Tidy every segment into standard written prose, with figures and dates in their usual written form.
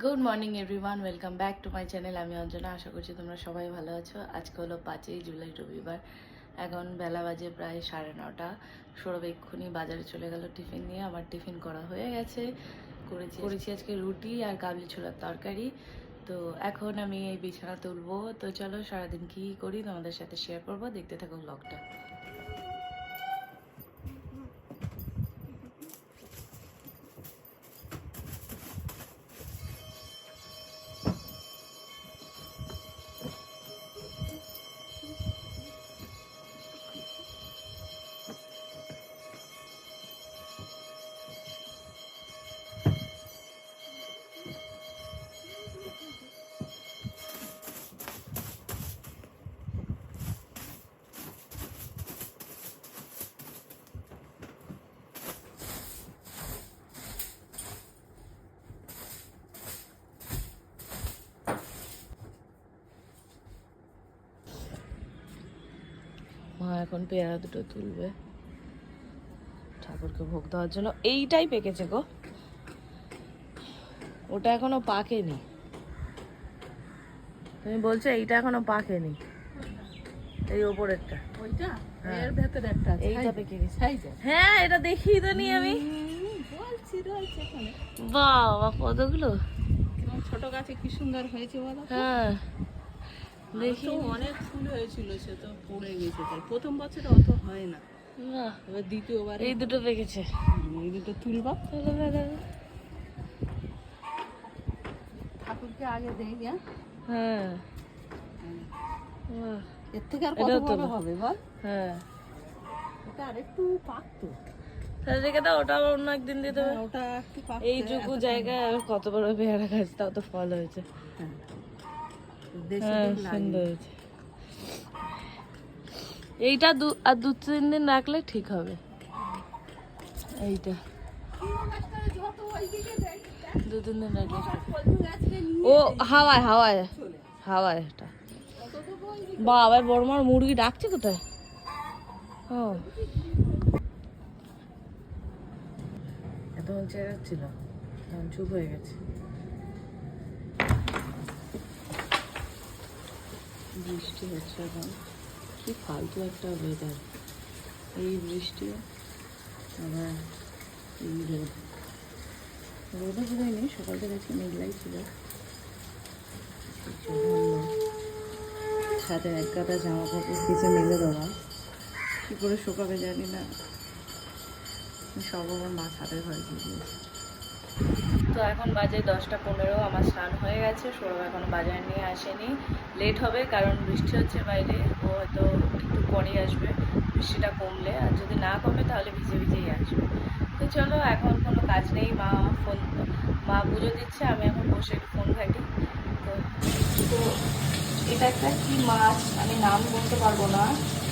Good morning everyone, welcome back to my channel. আমি অঞ্জনা, আশা করছি তোমরা সবাই ভালো আছো। আজকে হলো 5ই জুলাই, রবিবার। এখন বেলা বাজে প্রায় 9:30। সৌরভ এক্ষুনি বাজারে চলে গেল টিফিন নিয়ে। আমার টিফিন করা হয়ে গেছে। করেছি আজকে রুটি আর কাবলি ছোলার তরকারি। তো এখন আমি এই বিছানা তুলবো। তো চলো সারাদিন কী করি তোমাদের সাথে শেয়ার করবো, দেখতে থাকো ব্লগটা। মা এখন পেয়ারা দুটো তুলবে ঠাকুরকে ভোগ দেওয়ার জন্য। এইটাই পেকেছে গো, ওটা এখনো পাকেনি। তুমি বলছো এইটা এখনো পাকেনি, এই ওপরেরটা। ওইটা হ্যাঁ। এর ভেতরে একটা আছে, এইটা পেকে গেছে। সাইজে হ্যাঁ, এটা দেখি তো নি আমি। বলছি রয়েছে এখানে। বাবা কতগুলো! তোমার ছোট গাছে কি সুন্দর হয়েছে বলো তো? হ্যাঁ দেখি দেখি। অনেক ফুল হয়েছিল, সে তো পড়ে গেছে। তাই প্রথম বছরে অত হয় না, বাহ, এবার দ্বিতীয়বার এই দুটো পেকেছে। এই দুটো তুলবা। চলো দাদা। ঠাকুরকে আগে দেই। হ্যাঁ বাহ, এর থেকে আর কত এটাও বড় তোলো। হবে বল? হ্যাঁ এটা আরেকটু পাকতো। তাহলে রেখে দাও, ওটা আবার অন্য একদিন দিয়ে দেবে। হ্যাঁ, ওটা একটু পাকতো। এইটুকু জায়গায় আর কত বড় পেয়ারা গাছ, তাও তো ফল হয়েছে। হ্যাঁ, বেশি হ্যাঁ দিন লাগেনি। সুন্দর হয়েছে। এইটা আর 2-3 দিন রাখলে ঠিক হবে। এইটা 2-3 দিন রাখলে ঠিক হবে। ও হাওয়ায় হাওয়ায় হাওয়ায় এটা। বাবা, বড় মার মুরগি ডাকছে কোথায়? ও এত চেঁচাচ্ছিল, তখন চুপ হয়ে গেছে। বৃষ্টি হচ্ছে এখন, কি ফালতু একটা ওয়েদার। এই বৃষ্টি আবার এই রোদ। রোদও বোঝায়নি, সকাল থেকে আজকে মেঘলাই ছিল। ছাদে এক গাদা জামা কাপড় কিছু মেলে দেওয়া, কী করে শুকাবে জানি না। সব আমার মা ছাদের ঘরে দিয়ে দিয়েছে। তো এখন বাজে 10টা 15। আমার স্নান হয়ে গেছে। সৌরভ এখনো বাজার নিয়ে আসেনি, লেট হবে কারণ বৃষ্টি হচ্ছে বাইরে। ও হয়তো একটু পরেই আসবে, বৃষ্টিটা কমলে। আর যদি না কমে তাহলে ভিজে ভিজেই আসবে। তো চলো, এখন কোনো কাজ নেই। মা পুজো দিচ্ছে, আমি এখন বসে একটু ফোন ঘাঁটি। তো তো এটা একটা কি মাছ, আমি নাম বলতে পারবো না।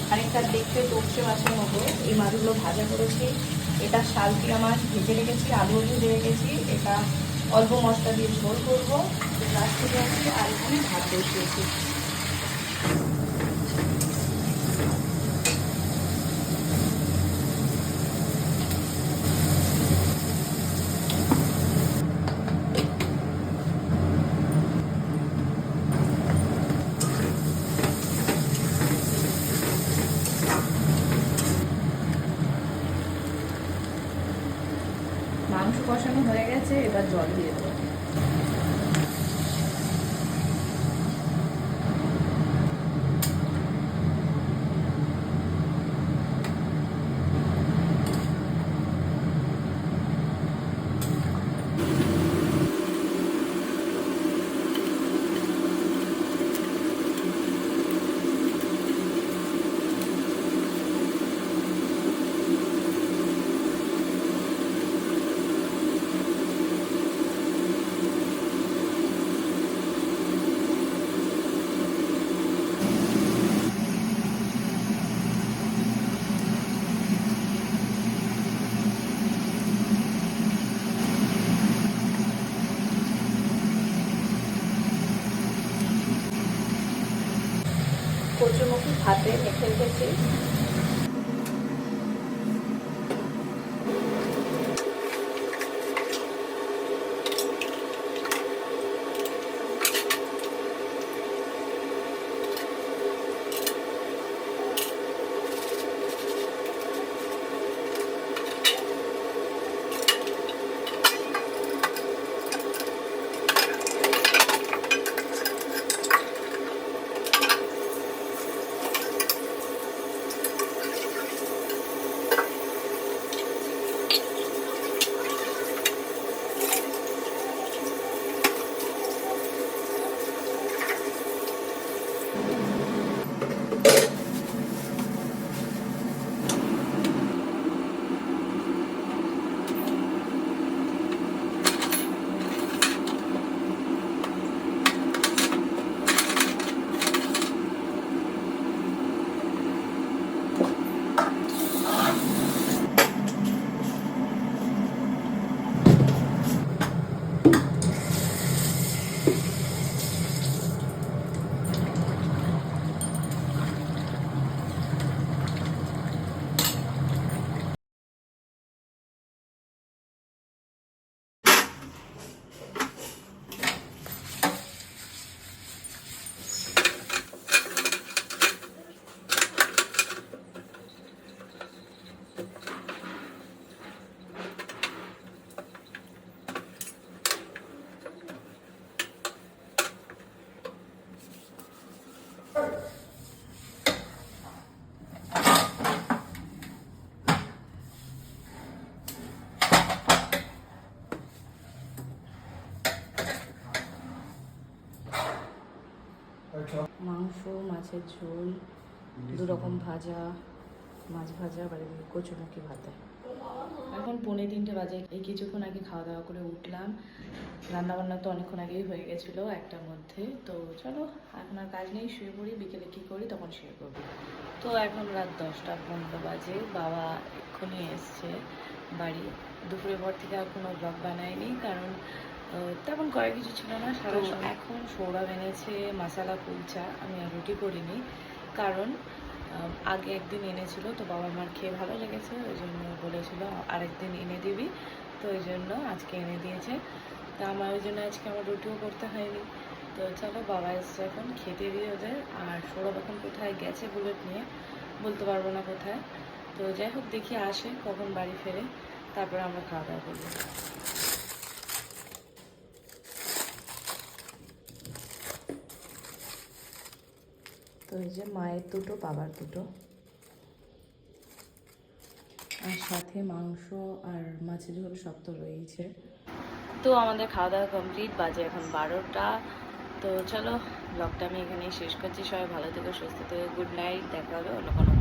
খানিকটা দেখতে টপসে মাছের মতো। এই মাছগুলো ভাজা করেছি। এটা শালপিয়া মাছ ভেজে রেখেছি, আলু ভেজে রেখেছি। এটা অল্প মশলা দিয়ে ঝোল করবো, গাছ থেকে আছি। আর এখানে ভাত বসিয়েছি। মাংস কষানো হয়ে গেছে, এবার জল দিয়ে দেবো। কচুরমুখী ভাতে মেখে রেখেছি। মাংস, মাছের ঝোল, 2 রকম ভাজা, মাছ ভাজা, বাড়ি কচুমুখি ভাতে। এখন 2:45 বাজে। এই কিছুক্ষণ আগে খাওয়া দাওয়া করে উঠলাম। রান্নাবান্না তো অনেকক্ষণ আগেই হয়ে গেছিলো, 1টার মধ্যে। তো চলো এখন আর কাজ নেই, শুয়ে পড়ি। বিকেলে কী করি তখন শুয়ে পড়বো। তো এখন রাত 10টা 15 বাজে। বাবা এক্ষুনি এসছে বাড়ি। দুপুরের পর থেকে আর কোনো ব্লগ বানায়নি, কারণ তেমন করার কিছু ছিল না সারা সময়। এখন সৌরভ এনেছে মশালা কুলচা। আমি আর রুটি করিনি, কারণ আগে একদিন এনেছিল, তো বাবা মার খেয়ে ভালো লেগেছে, ওই জন্য বলেছিল আরেকদিন এনে দিবি, তো ওই জন্য আজকে এনে দিয়েছে। তা আমার ওই জন্য আজকে আমার রুটিও করতে হয়নি। তো চলো বাবা এসছে, এখন খেতে দিই ওদের। আর সৌরভ এখন কোথায় গেছে বুলেট নিয়ে, বলতে পারবো না কোথায়। তো যাই হোক, দেখি আসে কখন বাড়ি ফেরে, তারপরে আমরা খাওয়া দাওয়া করবো। তো এই যে মায়ের 2টো, বাবার 2টো, আর সাথে মাংস আর মাছের ঝোল সব তো রয়েছে। তো আমাদের খাওয়া দাওয়া কমপ্লিট, বাজে এখন 12টা। তো চলো ব্লগটা আমি এখানেই শেষ করছি। সবাই ভালো থেকো, সুস্থ থেকো, গুড নাইট। দেখা হবে অন্য কোনো